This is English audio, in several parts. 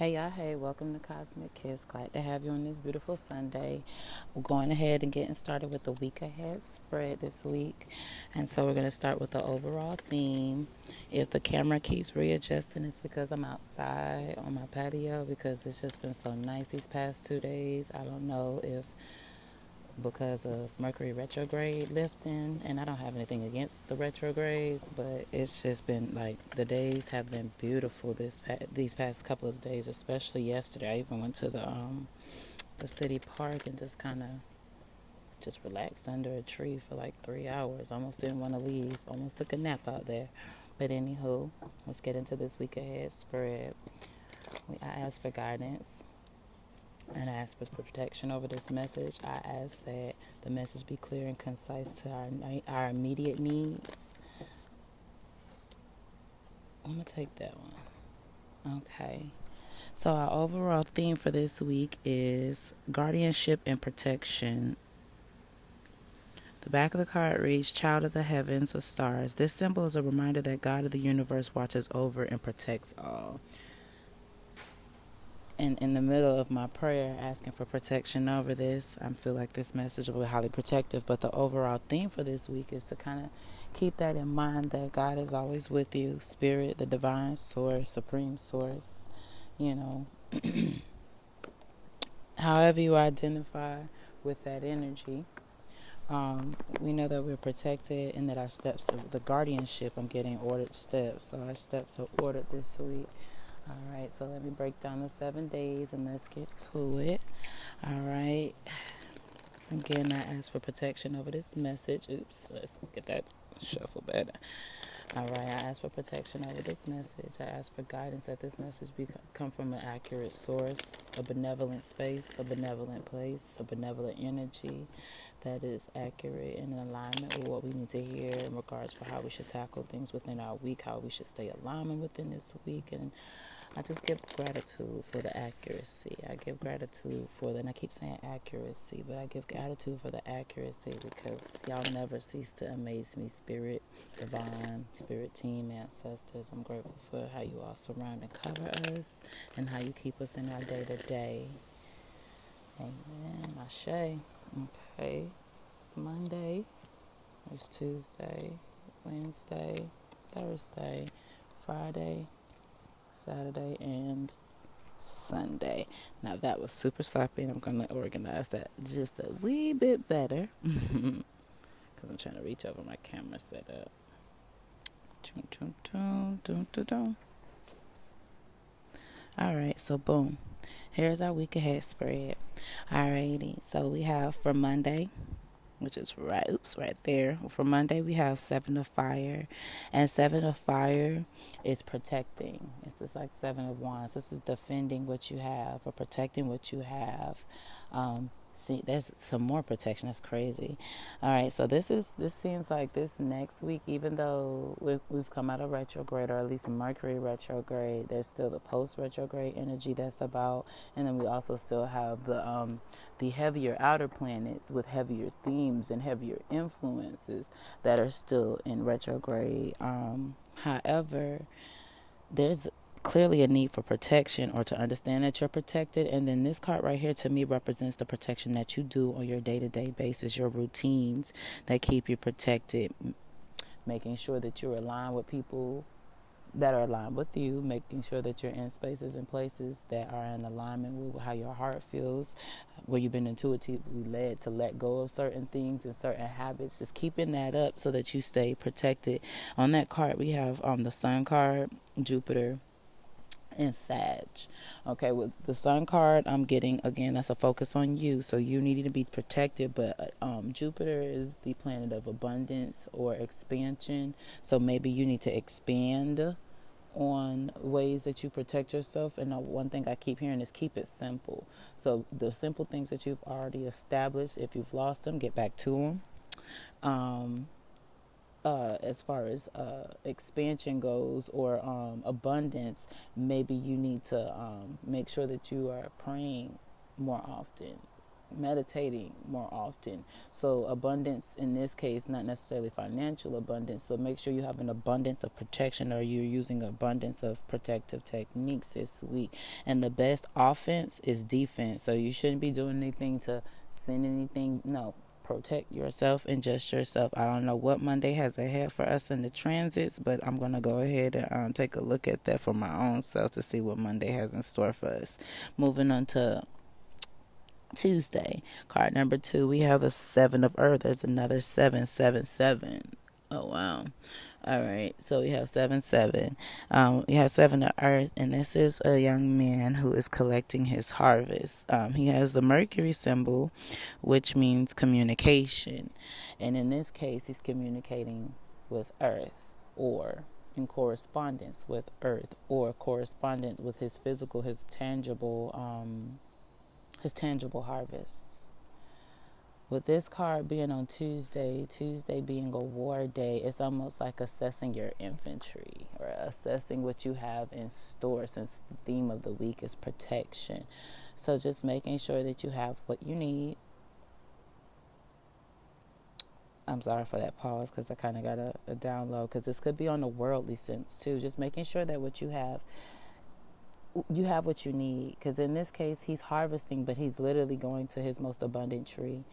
Hey y'all, hey, welcome to Cosmic Kiss. Glad to have you on this beautiful Sunday. We're going ahead and getting started with the week ahead spread this week. And so we're going to start with the overall theme. If the camera keeps readjusting, it's because I'm outside on my patio because it's just been so nice these past 2 days. I don't know if because of Mercury retrograde lifting, and I don't have anything against the retrogrades, but it's just been like the days have been beautiful these past couple of days, especially yesterday. I even went to the city park and just kind of just relaxed under a tree for like 3 hours. Almost didn't want to leave. Almost took a nap out there. But anywho, let's get into this week ahead spread. I asked for guidance and I ask for protection over this message. I ask that the message be clear and concise to our immediate needs. I'm going to take that one. Okay. So our overall theme for this week is guardianship and protection. The back of the card reads, Child of the Heavens or Stars. This symbol is a reminder that God of the universe watches over and protects all. And in the middle of my prayer, asking for protection over this, I feel like this message will be highly protective. But the overall theme for this week is to kind of keep that in mind, that God is always with you. Spirit, the divine source, supreme source, you know. However you identify with that energy, we know that we're protected and that our steps of the guardianship, I'm getting ordered steps. So our steps are ordered this week. All right, so let me break down the 7 days and let's get to it. All right. Again, I ask for protection over this message. Oops, let's get that shuffle better. All right, I ask for protection over this message. I ask for guidance that this message come from an accurate source, a benevolent space, a benevolent place, a benevolent energy that is accurate and in alignment with what we need to hear in regards for how we should tackle things within our week, how we should stay alignment within this week. And I just give gratitude for the accuracy. I give gratitude for the, and I keep saying accuracy, but I give gratitude for the accuracy because y'all never cease to amaze me. Spirit, divine, spirit team, ancestors. I'm grateful for how you all surround and cover us and how you keep us in our day-to-day. Amen. Ashe. Okay. It's Monday. There's Tuesday, Wednesday, Thursday, Friday, Saturday, and Sunday. Now that was super sloppy, and I'm going to organize that just a wee bit better because I'm trying to reach over my camera setup. All right, so boom. Here's our week ahead spread. Alrighty, so we have for Monday, which is right there. For Monday, we have 7 of Fire. And 7 of Fire is protecting. It's just like 7 of Wands. This is defending what you have or protecting what you have. See, there's some more protection. That's crazy. All right, so this seems like this next week, even though we've come out of retrograde, or at least Mercury retrograde, there's still the post-retrograde energy that's about. And then we also still have the heavier outer planets with heavier themes and heavier influences that are still in retrograde. However, there's clearly a need for protection or to understand that you're protected. And then this card right here to me represents the protection that you do on your day-to-day basis, your routines that keep you protected, making sure that you're aligned with people that are aligned with you, making sure that you're in spaces and places that are in alignment with how your heart feels, where you've been intuitively led to let go of certain things and certain habits. Just keeping that up so that you stay protected. On that card, we have the Sun card, Jupiter, and Sag. Okay, with the Sun card, I'm getting, again, that's a focus on you. So you need to be protected, but Jupiter is the planet of abundance or expansion. So maybe you need to expand on ways that you protect yourself. And one thing I keep hearing is keep it simple. So the simple things that you've already established, if you've lost them, get back to them. As far as expansion goes or abundance, maybe you need to make sure that you are praying more often. meditating more often. So abundance in this case, not necessarily financial abundance, but make sure you have an abundance of protection, or you're using abundance of protective techniques this week. And the best offense is defense. So you shouldn't be doing anything to send anything. No, protect yourself and just yourself. I don't know what Monday has ahead for us in the transits, but I'm going to go ahead and take a look at that for my own self to see what Monday has in store for us. Moving on to Tuesday, card number 2, we have a 7 of Earth. There's another 777. Oh, wow. All right, so we have 7-7. We have 7 of Earth, and this is a young man who is collecting his harvest. He has the Mercury symbol, which means communication. And in this case, he's communicating with Earth, or in correspondence with Earth, or correspondence with his physical, his tangible harvests. With this card being on Tuesday being a war day, it's almost like assessing your inventory, or assessing what you have in store, since the theme of the week is protection. So just making sure that you have what you need. I'm sorry for that pause, because I kind of got a download, because this could be on the worldly sense too. Just making sure that what you have what you need, because in this case he's harvesting, but he's literally going to his most abundant tree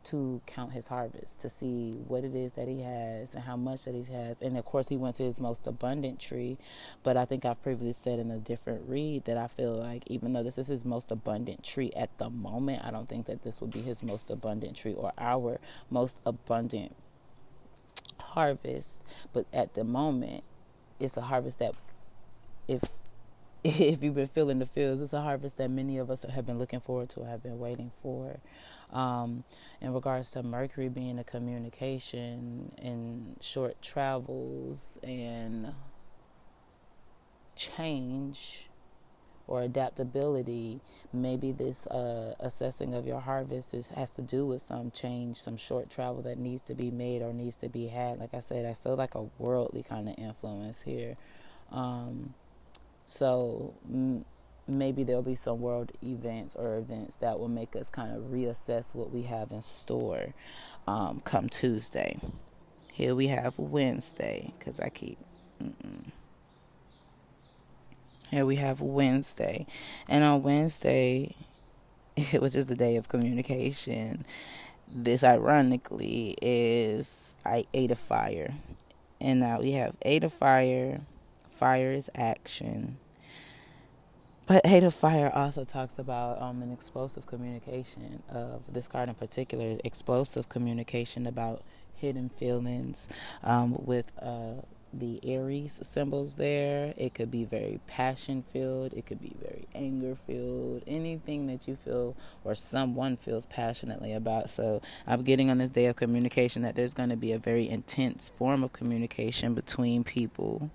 to count his harvest, to see what it is that he has and how much that he has. And of course he went to his most abundant tree, but I think I've previously said in a different read that I feel like even though this is his most abundant tree at the moment, I don't think that this would be his most abundant tree or our most abundant harvest. But at the moment, it's a harvest that, if you've been feeling the feels, it's a harvest that many of us have been looking forward to, have been waiting for. In regards to Mercury being a communication and short travels and change or adaptability, maybe this assessing of your harvest has to do with some change, some short travel that needs to be made or needs to be had. Like I said, I feel like a worldly kind of influence here. So maybe there'll be some world events or events that will make us kind of reassess what we have in store come Tuesday. Here we have Wednesday, because I keep... Here we have Wednesday. And on Wednesday, which is the day of communication, this ironically is 8 of fire. And now we have 8 of fire. Fire is action. But 8 of fire also talks about an explosive communication of this card in particular, explosive communication about hidden feelings with the Aries symbols there. It could be very passion filled. It could be very anger filled. Anything that you feel or someone feels passionately about. So I'm getting on this day of communication that there's going to be a very intense form of communication between people.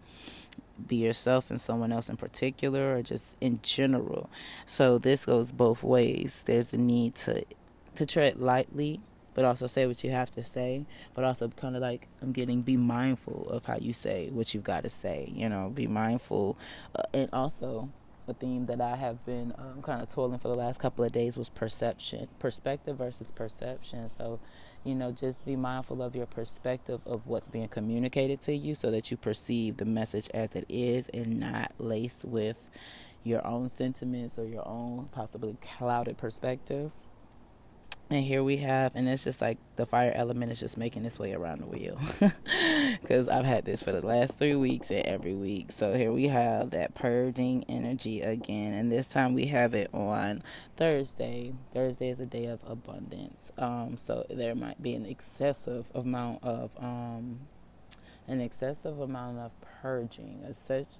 Be yourself and someone else in particular, or just in general. So this goes both ways. There's the need to tread lightly, but also say what you have to say, but also kind of like be mindful of how you say what you've got to say, be mindful. And also a theme that I have been kind of toiling for the last couple of days was perspective versus perception. So, just be mindful of your perspective of what's being communicated to you, so that you perceive the message as it is and not laced with your own sentiments or your own possibly clouded perspective. And here we have, and it's just like the fire element is just making its way around the wheel, because I've had this for the last 3 weeks and every week. So here we have that purging energy again, and this time we have it on Thursday. Thursday is a day of abundance, so there might be an excessive amount of purging.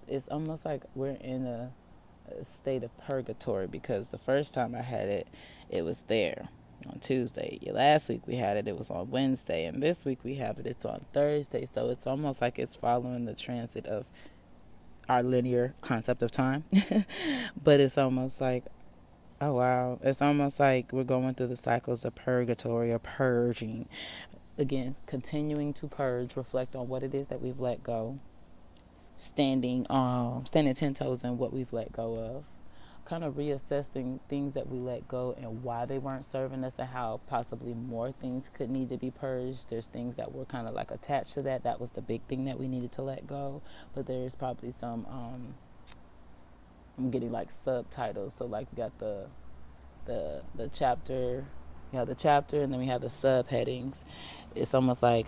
It's almost like we're in a state of purgatory, because the first time I had it, it was there on Tuesday. Last week we had it was on Wednesday, and this week we have it's on Thursday. So it's almost like it's following the transit of our linear concept of time. But it's almost like, oh wow, it's almost like we're going through the cycles of purgatory or purging. Again, continuing to purge, reflect on what it is that we've let go, standing 10 toes in what we've let go of. kind of reassessing things that we let go and why they weren't serving us, and how possibly more things could need to be purged. There's things that were kind of like attached to that. That was the big thing that we needed to let go. But there's probably some, I'm getting like subtitles. So like we got the chapter, you have the chapter, and then we have the subheadings. It's almost like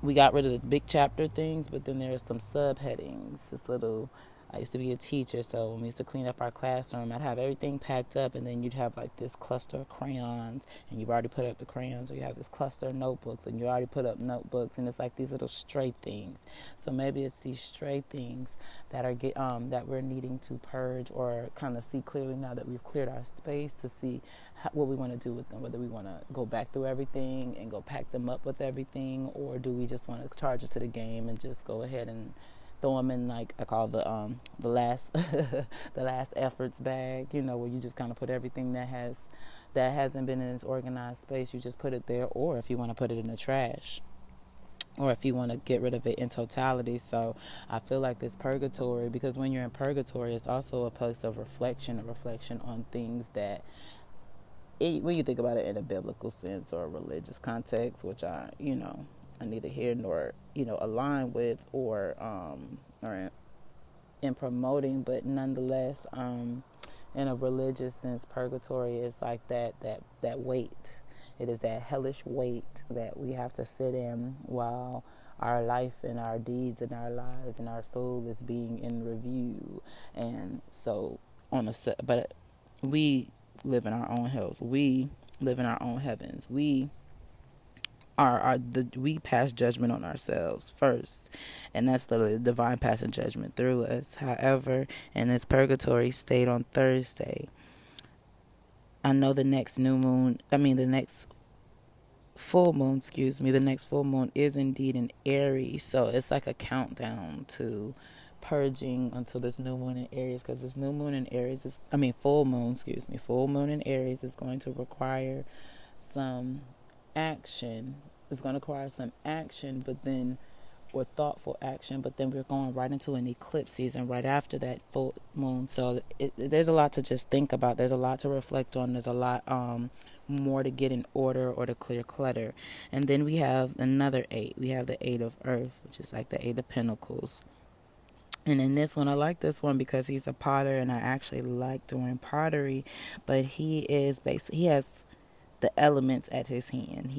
we got rid of the big chapter things, but then there's some subheadings. This little, I used to be a teacher, so when we used to clean up our classroom, I'd have everything packed up, and then you'd have like this cluster of crayons, and you've already put up the crayons, or you have this cluster of notebooks, and you already put up notebooks, and it's like these little stray things. So maybe it's these stray things that are that we're needing to purge, or kind of see clearly now that we've cleared our space, to see what we want to do with them, whether we want to go back through everything and go pack them up with everything, or do we just want to charge it to the game and just go ahead and throw them in, like I call the last the last efforts bag, where you just kind of put everything that hasn't been in its organized space, you just put it there, or if you want to put it in the trash, or if you want to get rid of it in totality. So I feel like this purgatory, because when you're in purgatory, it's also a place of reflection, a reflection on things that, when you think about it in a biblical sense or a religious context, which I neither here nor align with, or in promoting, but nonetheless, in a religious sense, purgatory is like that weight. It is that hellish weight that we have to sit in while our life and our deeds and our lives and our soul is being in review. And so but we live in our own hells. We live in our own heavens. We we pass judgment on ourselves first, and that's the divine passing judgment through us. However, in this purgatory state on Thursday, I know the next full moon, the next full moon is indeed in Aries, so it's like a countdown to purging until this new moon in Aries, because this new moon in Aries full moon in Aries is going to require some action. It's going to require some action, or thoughtful action, but then we're going right into an eclipse season right after that full moon. So there's a lot to just think about. There's a lot to reflect on. There's a lot more to get in order, or to clear clutter. And then we have another 8. We have the 8 of Earth, which is like the 8 of Pentacles. And in this one, I like this one because he's a potter, and I actually like doing pottery. But he has the elements at his hand.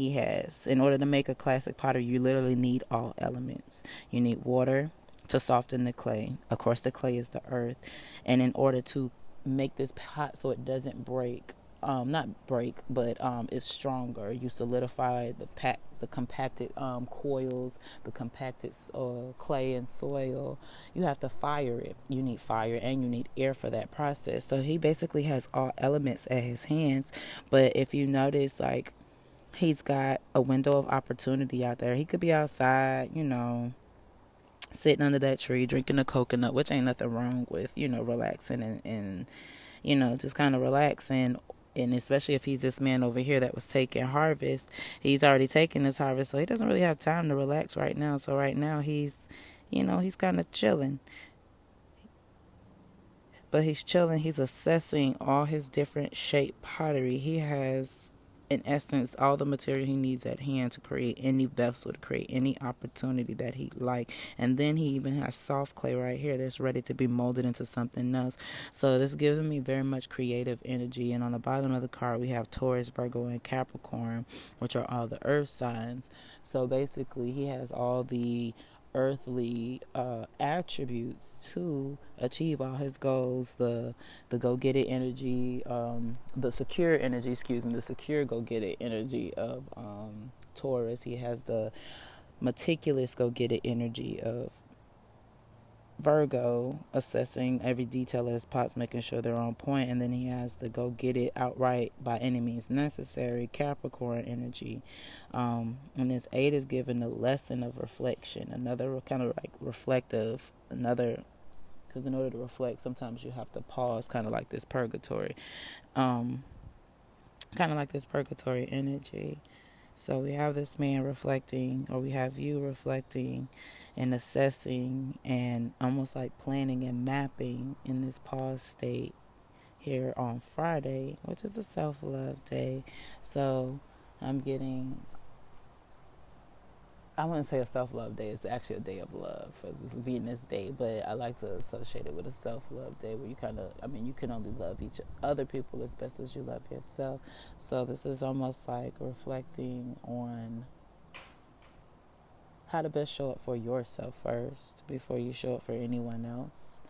In order to make a classic potter, you literally need all elements. You need water to soften the clay. Of course, the clay is the earth. And in order to make this pot so it doesn't break, not break, but it's stronger, you solidify the compacted coils, the compacted clay and soil. You have to fire it. You need fire and you need air for that process. So he basically has all elements at his hands. But if you notice, like, he's got a window of opportunity out there. He could be outside, sitting under that tree, drinking a coconut, which ain't nothing wrong with, relaxing and just kind of relaxing. And especially if he's this man over here that was taking harvest, he's already taken this harvest, so he doesn't really have time to relax right now. So right now he's kind of chilling. But he's chilling. He's assessing all his different shaped pottery. He has, in essence, all the material he needs at hand to create any vessel, to create any opportunity that he like. And then he even has soft clay right here that's ready to be molded into something else. So this gives me very much creative energy. And on the bottom of the card, we have Taurus, Virgo, and Capricorn, which are all the earth signs. So basically, he has all the earthly attributes to achieve all his goals. The go get it energy, the secure energy, the secure go get it energy of Taurus. He has the meticulous go get it energy of Virgo, assessing every detail of his pots, making sure they're on point. And then he has the go get it outright by any means necessary, Capricorn energy. And this 8 is given a lesson of reflection, another kind of like reflective, because in order to reflect, sometimes you have to pause, kind of like this purgatory, energy. So we have this man reflecting, or we have you reflecting and assessing and almost like planning and mapping in this pause state here on Friday, which is a self-love day. So I'm getting, I wouldn't say a self-love day. It's actually a day of love for this Venus day, but I like to associate it with a self-love day where you kind of, I mean, you can only love each other people as best as you love yourself. So this is almost like reflecting on how to best show up for yourself first before you show up for anyone else,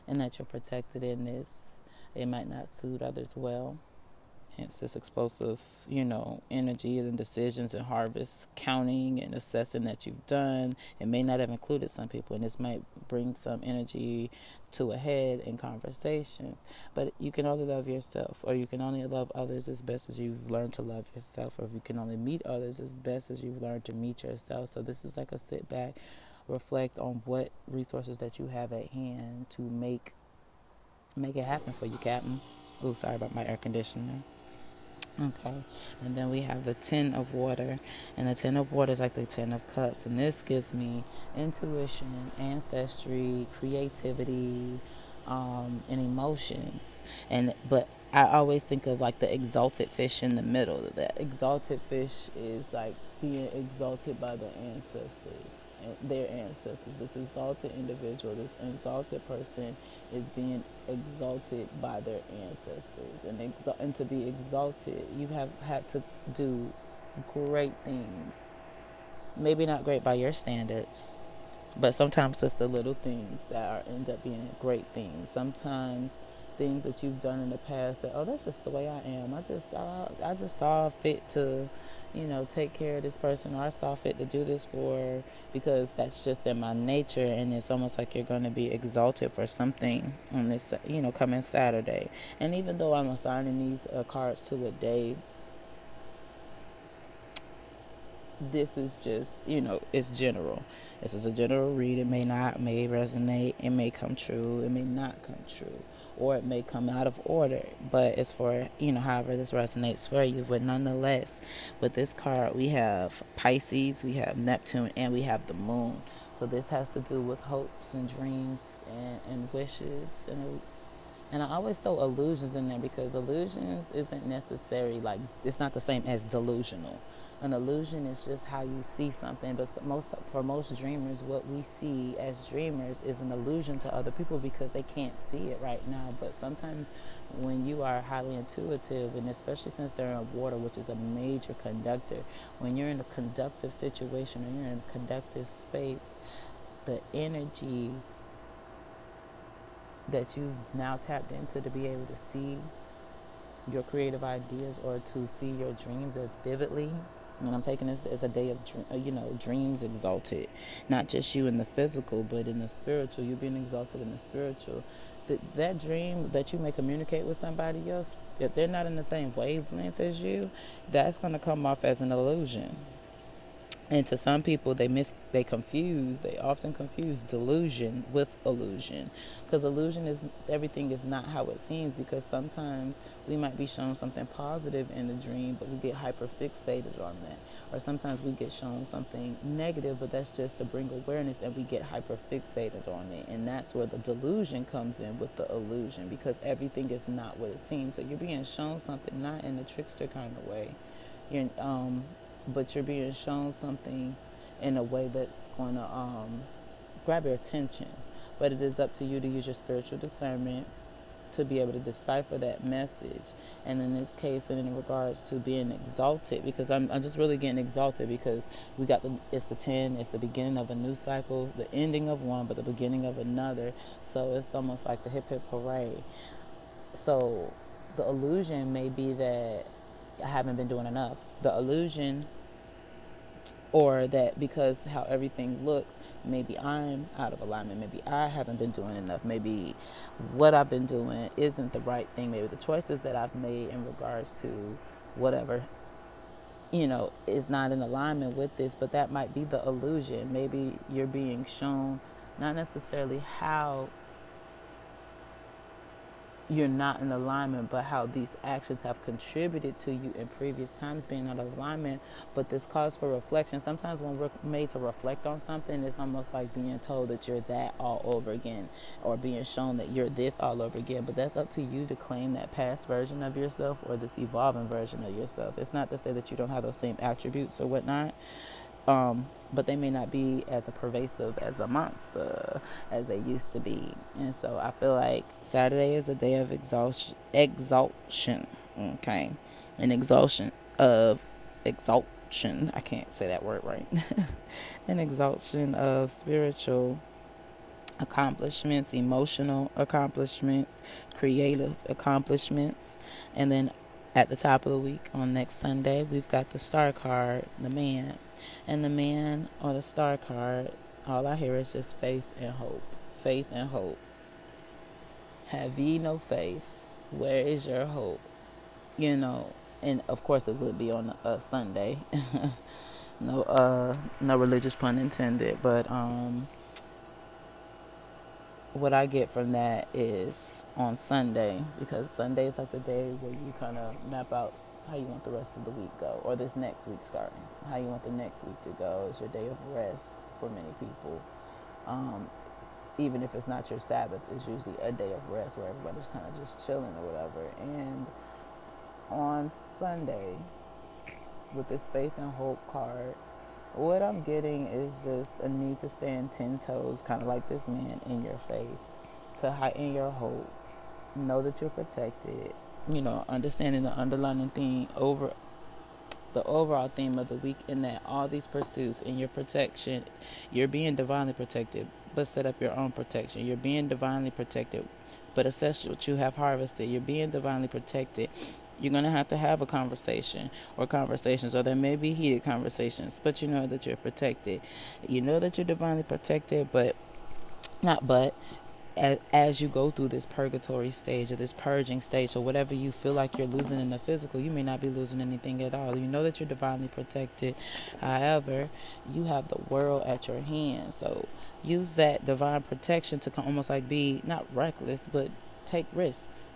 and that you're protected in this. It might not suit others well. Hence this explosive, energy and decisions and harvest counting and assessing that you've done. It may not have included some people, and this might bring some energy to a head in conversations. But you can only love yourself, or you can only love others as best as you've learned to love yourself, or if you can only meet others as best as you've learned to meet yourself. So this is like a sit back, reflect on what resources that you have at hand to make it happen for you, Captain. Oh, sorry about my air conditioner. Okay, and then we have the Ten of Water, and the Ten of Water is like the Ten of Cups, and this gives me intuition, ancestry, creativity, and emotions. But I always think of like the exalted fish in the middle. That exalted fish is like being exalted by the ancestors, their ancestors. This exalted individual, this exalted person is being exalted by their ancestors, and to be exalted, you have had to do great things. Maybe not great by your standards, but sometimes just the little things that end up being great things. Sometimes things that you've done in the past that, oh, that's just the way I am. I just saw fit to, take care of this person, or I saw fit to do this for her because that's just in my nature. And it's almost like you're going to be exalted for something on this, coming Saturday. And even though I'm assigning these cards to a day, this is just, it's general. This is a general read. It may resonate, it may come true, it may not come true, or it may come out of order, but it's for, however this resonates for you. But nonetheless, with this card, we have Pisces, we have Neptune, and we have the moon. So this has to do with hopes and dreams and wishes, and I always throw illusions in there because illusions isn't necessary, like, it's not the same as delusional. An illusion is just how you see something, but for most dreamers, what we see as dreamers is an illusion to other people because they can't see it right now. But sometimes when you are highly intuitive, and especially since they're in water, which is a major conductor, when you're in a conductive situation or you're in a conductive space, the energy that you've now tapped into to be able to see your creative ideas or to see your dreams as vividly. And I'm taking this as a day of, dreams exalted. Not just you in the physical, but in the spiritual. You being exalted in the spiritual. That dream that you may communicate with somebody else, if they're not in the same wavelength as you, that's going to come off as an illusion. And to some people, they often confuse delusion with illusion. Because everything is not how it seems, because sometimes we might be shown something positive in the dream, but we get hyper fixated on that. Or sometimes we get shown something negative, but that's just to bring awareness, and we get hyper fixated on it. And that's where the delusion comes in with the illusion, because everything is not what it seems. So you're being shown something not in a trickster kind of way. But you're being shown something in a way that's going to grab your attention. But it is up to you to use your spiritual discernment to be able to decipher that message. And in this case, and in regards to being exalted, because I'm just really getting exalted because it's the 10, it's the beginning of a new cycle, the ending of one, but the beginning of another. So it's almost like the hip hip hooray. So the illusion may be that I haven't been doing enough. The illusion, or that because how everything looks, maybe I'm out of alignment. Maybe I haven't been doing enough. Maybe what I've been doing isn't the right thing. Maybe the choices that I've made in regards to whatever, is not in alignment with this. But that might be the illusion. Maybe you're being shown not necessarily how you're not in alignment, but how these actions have contributed to you in previous times being out of alignment. But this calls for reflection. Sometimes when we're made to reflect on something, it's almost like being told that you're that all over again, or being shown that you're this all over again. But that's up to you to claim that past version of yourself or this evolving version of yourself. It's not to say that you don't have those same attributes or whatnot, but they may not be as a pervasive as a monster as they used to be. And so I feel like Saturday is a day of exaltation, okay, an exaltation of exaltation. I can't say that word right. An exaltation of spiritual accomplishments, emotional accomplishments, creative accomplishments. And then at the top of the week on next Sunday, we've got the star card, the man. And the man or the star card, all I hear is just faith and hope. Faith and hope. Have ye no faith? Where is your hope? You know, and of course it would be on a Sunday. No religious pun intended, but what I get from that is on Sunday, because Sunday is like the day where you kind of map out how you want the rest of the week go, or this next week starting, how you want the next week to go. It's your day of rest for many people. Even if it's not your Sabbath, it's usually a day of rest where everybody's kind of just chilling or whatever. And on Sunday, with this faith and hope card, what I'm getting is just a need to stand 10 toes, kind of like this man, in your faith, to heighten your hope, know that you're protected, understanding the underlying theme over the overall theme of the week, in that all these pursuits in your protection, you're being divinely protected, but set up your own protection. You're being divinely protected, but assess what you have harvested. You're being divinely protected. You're going to have a conversation or conversations, or there may be heated conversations, but you know that you're protected. You know that you're divinely protected, but not but. As you go through this purgatory stage or this purging stage, or whatever you feel like you're losing in the physical, you may not be losing anything at all. You know that you're divinely protected. However, you have the world at your hands. So use that divine protection to almost like be not reckless, but take risks.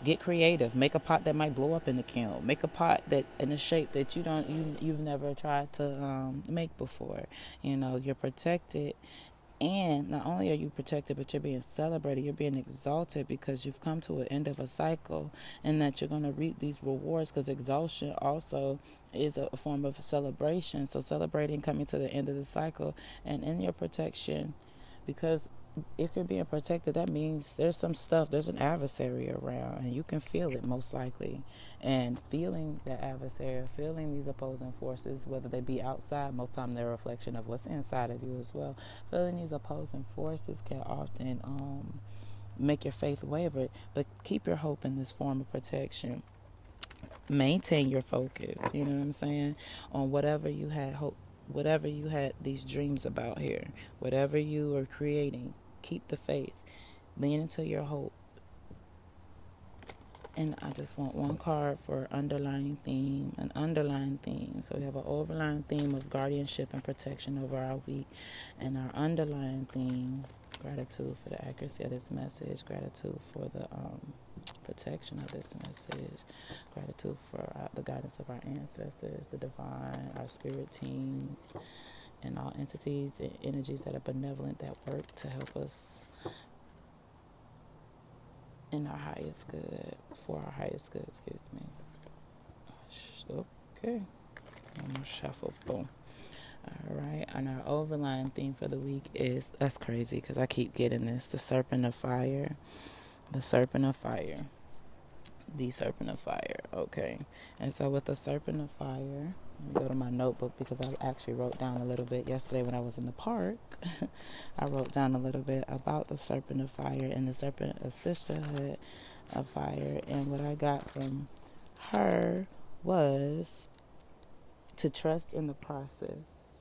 Get creative. Make a pot that might blow up in the kiln. Make a pot that in a shape that you've never tried to make before. You're protected. And not only are you protected, but you're being celebrated. You're being exalted because you've come to an end of a cycle, and that you're going to reap these rewards, because exhaustion also is a form of celebration. So celebrating coming to the end of the cycle and in your protection, because if you're being protected, that means there's an adversary around, and you can feel it most likely. And feeling that adversary, feeling these opposing forces, whether they be outside, most time they're a reflection of what's inside of you as well. Feeling these opposing forces can often make your faith waver, but keep your hope in this form of protection. Maintain your focus, you know what I'm saying, on whatever you had these dreams about here, whatever you are creating. Keep the faith. Lean into your hope. And I just want one card for an underlying theme. So we have an overlying theme of guardianship and protection over our week. And our underlying theme, gratitude for the accuracy of this message, gratitude for the protection of this message, gratitude for the guidance of our ancestors, the divine, our spirit teams, and all entities and energies that are benevolent, that work to help us in our highest good, for our highest good, excuse me. Okay. I'm going to shuffle. Boom. All right. And our overlying theme for the week is, that's crazy because I keep getting this, the serpent of fire. The serpent of fire. The serpent of fire. Okay. And so with the serpent of fire, let me go to my notebook, because I actually wrote down a little bit yesterday when I was in the park. I wrote down a little bit about the serpent of fire and the serpent of sisterhood of fire. And what I got from her was to trust in the process.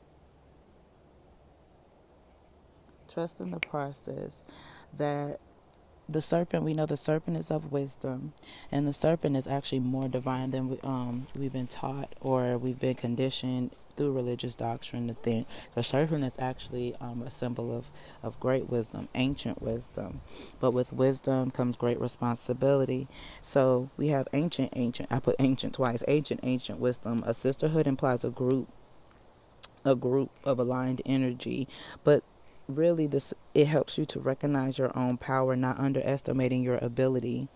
Trust in the process. That the serpent, we know the serpent is of wisdom, and the serpent is actually more divine than we've been taught or we've been conditioned through religious doctrine to think the serpent is actually a symbol of great wisdom, ancient wisdom. But with wisdom comes great responsibility. So we have ancient. I put ancient twice. Ancient wisdom. A sisterhood implies a group of aligned energy, but really this it helps you to recognize your own power, not underestimating your ability.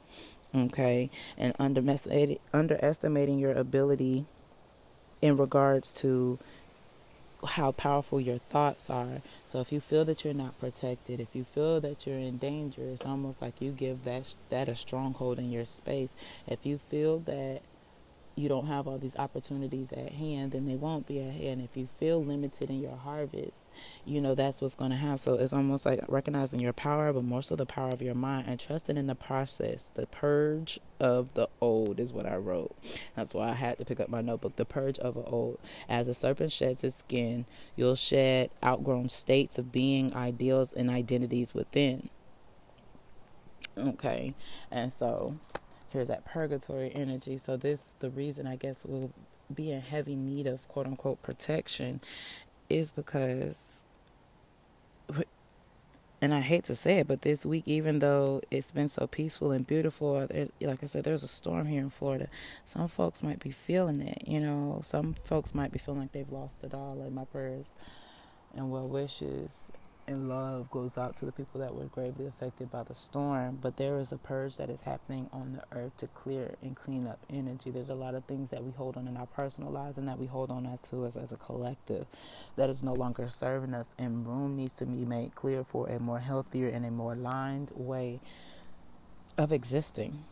Okay, and underestimating your ability in regards to how powerful your thoughts are. So if you feel that you're not protected, if you feel that you're in danger, it's almost like you give that a stronghold in your space. If you feel that you don't have all these opportunities at hand, then they won't be at hand. If you feel limited in your harvest, that's what's going to happen. So it's almost like recognizing your power, but more so the power of your mind and trusting in the process. The purge of the old is what I wrote. That's why I had to pick up my notebook. The purge of the old. As a serpent sheds its skin, you'll shed outgrown states of being, ideals, and identities within. Okay, and so here's that purgatory energy. So the reason I guess we'll be in heavy need of quote unquote protection is because, and I hate to say it, but this week, even though it's been so peaceful and beautiful, like I said, there's a storm here in Florida. Some folks might be feeling it, some folks might be feeling like they've lost it all. And my prayers and well wishes and love goes out to the people that were gravely affected by the storm. But there is a purge that is happening on the earth to clear and clean up energy. There's a lot of things that we hold on in our personal lives and that we hold on as a collective that is no longer serving us, and room needs to be made clear for a more healthier and a more aligned way of existing.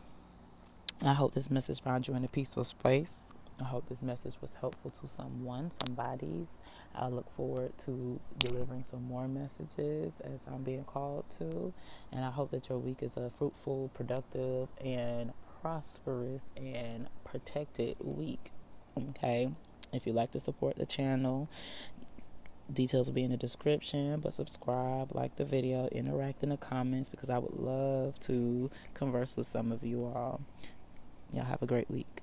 I hope this message found you in a peaceful space. I hope this message was helpful to somebody's. I look forward to delivering some more messages as I'm being called to. And I hope that your week is a fruitful, productive, and prosperous and protected week. Okay? If you'd like to support the channel, details will be in the description, but subscribe, like the video, interact in the comments, because I would love to converse with some of you all. Y'all have a great week.